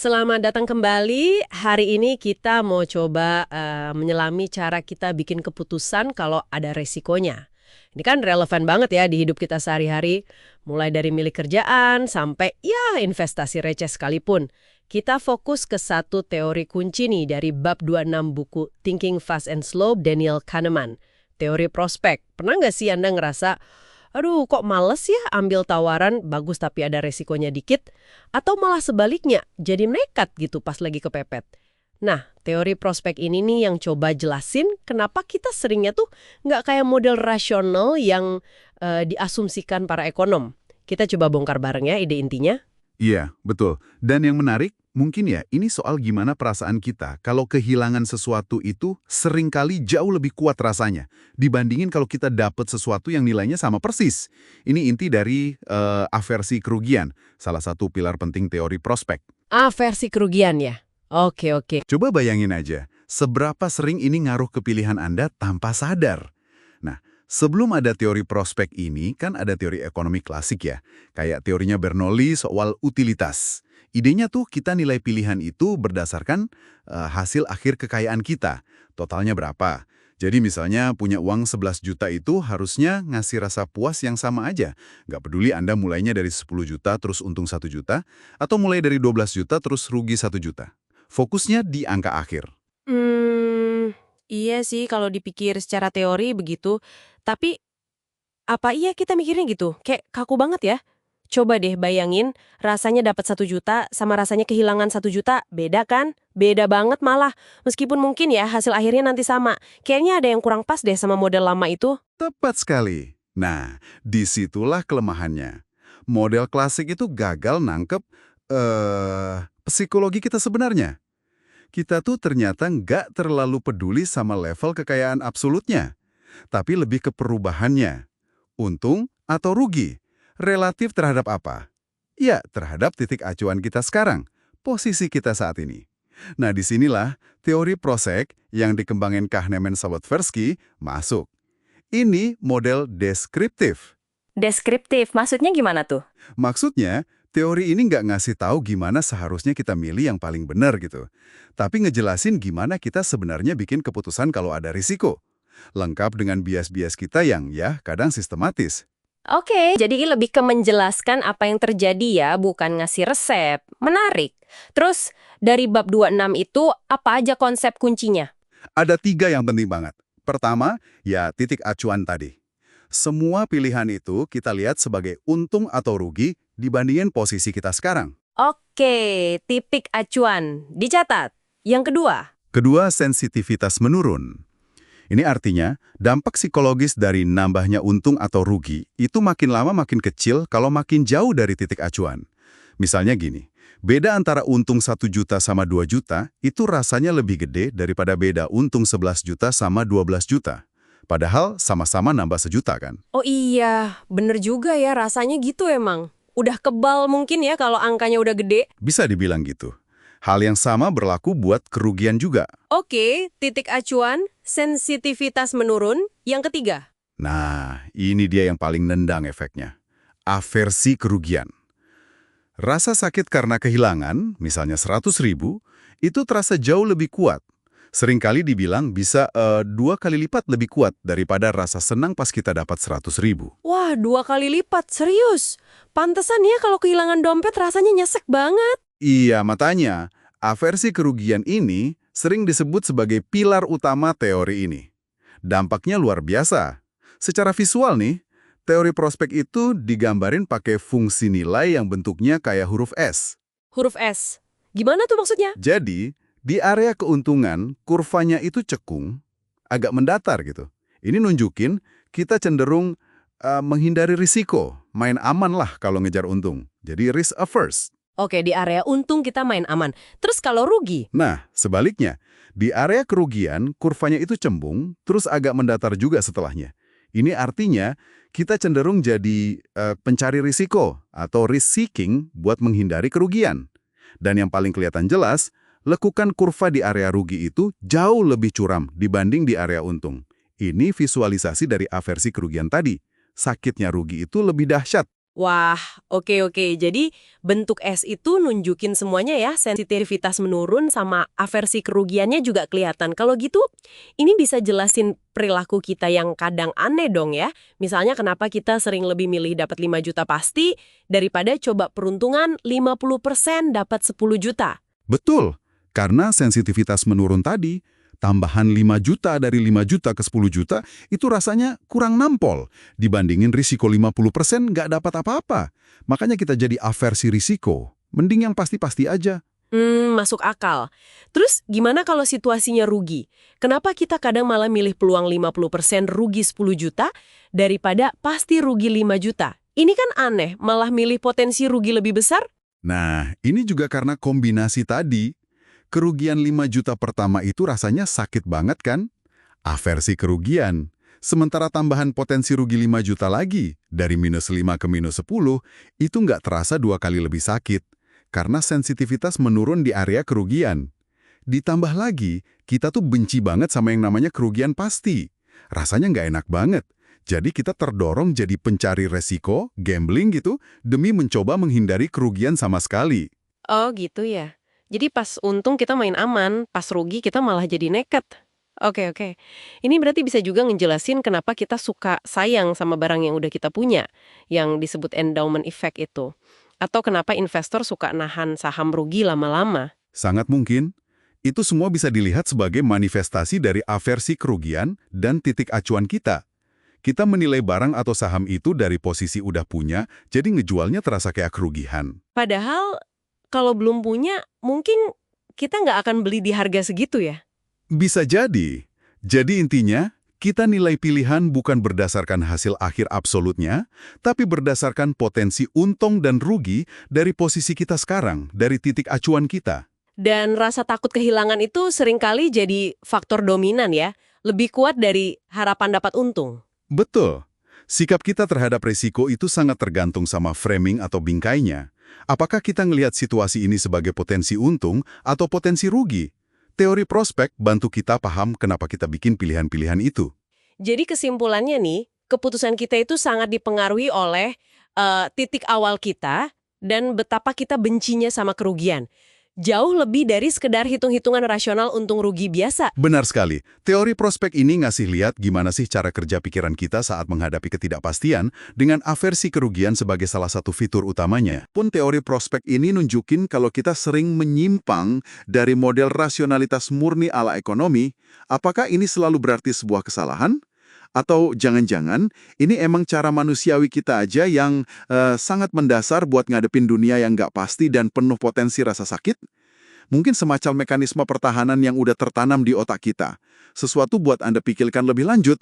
Selamat datang kembali. Hari ini kita mau coba menyelami cara kita bikin keputusan kalau ada resikonya. Ini kan relevan banget ya di hidup kita sehari-hari. Mulai dari milik kerjaan sampai ya investasi receh sekalipun. Kita fokus ke satu teori kunci nih dari bab 26 buku Thinking Fast and Slow Daniel Kahneman. Teori prospek. Pernah nggak sih Anda ngerasa, aduh kok males ya ambil tawaran bagus tapi ada resikonya dikit? Atau malah sebaliknya, jadi nekat gitu pas lagi kepepet. Nah, teori prospek ini nih yang coba jelasin kenapa kita seringnya tuh nggak kayak model rasional yang diasumsikan para ekonom. Kita coba bongkar bareng ya ide intinya. Iya, betul. Dan yang menarik, mungkin ya, ini soal gimana perasaan kita kalau kehilangan sesuatu itu seringkali jauh lebih kuat rasanya dibandingin kalau kita dapat sesuatu yang nilainya sama persis. Ini inti dari aversi kerugian, salah satu pilar penting teori prospek. Versi kerugian ya? Oke. Coba bayangin aja, seberapa sering ini ngaruh ke pilihan Anda tanpa sadar. Nah, sebelum ada teori prospek ini, kan ada teori ekonomi klasik ya, kayak teorinya Bernoulli soal utilitas. Idenya tuh kita nilai pilihan itu berdasarkan hasil akhir kekayaan kita, totalnya berapa. Jadi misalnya punya uang 11 juta itu harusnya ngasih rasa puas yang sama aja. Nggak peduli Anda mulainya dari 10 juta terus untung 1 juta, atau mulai dari 12 juta terus rugi 1 juta. Fokusnya di angka akhir. Iya sih kalau dipikir secara teori begitu. Tapi apa iya kita mikirnya gitu? Kayak kaku banget ya. Coba deh bayangin rasanya dapat 1 juta sama rasanya kehilangan 1 juta. Beda kan? Beda banget malah. Meskipun mungkin ya hasil akhirnya nanti sama. Kayaknya ada yang kurang pas deh sama model lama itu. Tepat sekali. Nah, disitulah kelemahannya. Model klasik itu gagal nangkep psikologi kita sebenarnya. Kita tuh ternyata nggak terlalu peduli sama level kekayaan absolutnya, tapi lebih ke perubahannya. Untung atau rugi? Relatif terhadap apa? Ya, terhadap titik acuan kita sekarang, posisi kita saat ini. Nah, disinilah teori Prospek yang dikembangin Kahneman-Sabat-Tversky masuk. Ini model deskriptif. Deskriptif, maksudnya gimana tuh? Maksudnya, teori ini nggak ngasih tahu gimana seharusnya kita milih yang paling benar gitu. Tapi ngejelasin gimana kita sebenarnya bikin keputusan kalau ada risiko. Lengkap dengan bias-bias kita yang ya kadang sistematis. Oke, jadi lebih ke menjelaskan apa yang terjadi ya, bukan ngasih resep. Menarik. Terus, dari bab 26 itu, apa aja konsep kuncinya? Ada 3 yang penting banget. Pertama, ya titik acuan tadi. Semua pilihan itu kita lihat sebagai untung atau rugi dibandingin posisi kita sekarang. Oke, titik acuan. Dicatat. Yang kedua? Kedua, sensitivitas menurun. Ini artinya, dampak psikologis dari nambahnya untung atau rugi itu makin lama makin kecil kalau makin jauh dari titik acuan. Misalnya gini, beda antara untung 1 juta sama 2 juta itu rasanya lebih gede daripada beda untung 11 juta sama 12 juta. Padahal sama-sama nambah 1 juta kan? Oh iya, bener juga ya rasanya gitu emang. Udah kebal mungkin ya kalau angkanya udah gede. Bisa dibilang gitu. Hal yang sama berlaku buat kerugian juga. Oke, titik acuan, sensitivitas menurun. Yang ketiga. Nah, ini dia yang paling nendang efeknya. Aversi kerugian. Rasa sakit karena kehilangan, misalnya 100.000, itu terasa jauh lebih kuat. Seringkali dibilang bisa 2 kali lipat lebih kuat daripada rasa senang pas kita dapat 100.000. Wah, 2 kali lipat, serius. Pantesan ya kalau kehilangan dompet rasanya nyesek banget. Iya, matanya, aversi kerugian ini sering disebut sebagai pilar utama teori ini. Dampaknya luar biasa. Secara visual nih, teori prospek itu digambarin pakai fungsi nilai yang bentuknya kayak huruf S. Huruf S. Gimana tuh maksudnya? Jadi, di area keuntungan, kurvanya itu cekung, agak mendatar gitu. Ini nunjukin kita cenderung menghindari risiko, main aman lah kalau ngejar untung. Jadi risk averse. Oke, di area untung kita main aman. Terus kalau rugi? Nah, sebaliknya, di area kerugian, kurvanya itu cembung, terus agak mendatar juga setelahnya. Ini artinya kita cenderung jadi pencari risiko atau risk seeking buat menghindari kerugian. Dan yang paling kelihatan jelas, lekukan kurva di area rugi itu jauh lebih curam dibanding di area untung. Ini visualisasi dari aversi kerugian tadi. Sakitnya rugi itu lebih dahsyat. Wah, oke. Jadi bentuk S itu nunjukin semuanya ya, sensitivitas menurun sama aversi kerugiannya juga kelihatan. Kalau gitu, ini bisa jelasin perilaku kita yang kadang aneh dong ya. Misalnya kenapa kita sering lebih milih dapat 5 juta pasti daripada coba peruntungan 50% dapat 10 juta. Betul, karena sensitivitas menurun tadi, tambahan 5 juta dari 5 juta ke 10 juta itu rasanya kurang nampol. Dibandingin risiko 50% nggak dapat apa-apa. Makanya kita jadi aversi risiko. Mending yang pasti-pasti aja. Masuk akal. Terus gimana kalau situasinya rugi? Kenapa kita kadang malah milih peluang 50% rugi 10 juta daripada pasti rugi 5 juta? Ini kan aneh, malah milih potensi rugi lebih besar? Nah, ini juga karena kombinasi tadi. Kerugian 5 juta pertama itu rasanya sakit banget kan? Aversi kerugian. Sementara tambahan potensi rugi 5 juta lagi, dari minus 5 ke minus 10, itu nggak terasa 2 kali lebih sakit. Karena sensitivitas menurun di area kerugian. Ditambah lagi, kita tuh benci banget sama yang namanya kerugian pasti. Rasanya nggak enak banget. Jadi kita terdorong jadi pencari resiko, gambling gitu, demi mencoba menghindari kerugian sama sekali. Oh gitu ya. Jadi pas untung kita main aman, pas rugi kita malah jadi nekat. Oke. Ini berarti bisa juga ngejelasin kenapa kita suka sayang sama barang yang udah kita punya, yang disebut endowment effect itu. Atau kenapa investor suka nahan saham rugi lama-lama. Sangat mungkin, itu semua bisa dilihat sebagai manifestasi dari aversi kerugian dan titik acuan kita. Kita menilai barang atau saham itu dari posisi udah punya, jadi ngejualnya terasa kayak kerugian. Padahal kalau belum punya, mungkin kita nggak akan beli di harga segitu ya. Bisa jadi. Jadi intinya, kita nilai pilihan bukan berdasarkan hasil akhir absolutnya, tapi berdasarkan potensi untung dan rugi dari posisi kita sekarang, dari titik acuan kita. Dan rasa takut kehilangan itu seringkali jadi faktor dominan ya, lebih kuat dari harapan dapat untung. Betul. Sikap kita terhadap risiko itu sangat tergantung sama framing atau bingkainya. Apakah kita ngelihat situasi ini sebagai potensi untung atau potensi rugi? Teori prospek bantu kita paham kenapa kita bikin pilihan-pilihan itu. Jadi kesimpulannya nih, keputusan kita itu sangat dipengaruhi oleh titik awal kita dan betapa kita bencinya sama kerugian. Jauh lebih dari sekedar hitung-hitungan rasional untung rugi biasa. Benar sekali. Teori prospek ini ngasih lihat gimana sih cara kerja pikiran kita saat menghadapi ketidakpastian dengan aversi kerugian sebagai salah satu fitur utamanya. Pun teori prospek ini nunjukin kalau kita sering menyimpang dari model rasionalitas murni ala ekonomi, apakah ini selalu berarti sebuah kesalahan? Atau jangan-jangan ini emang cara manusiawi kita aja yang sangat mendasar buat ngadepin dunia yang nggak pasti dan penuh potensi rasa sakit? Mungkin semacam mekanisme pertahanan yang udah tertanam di otak kita. Sesuatu buat Anda pikirkan lebih lanjut.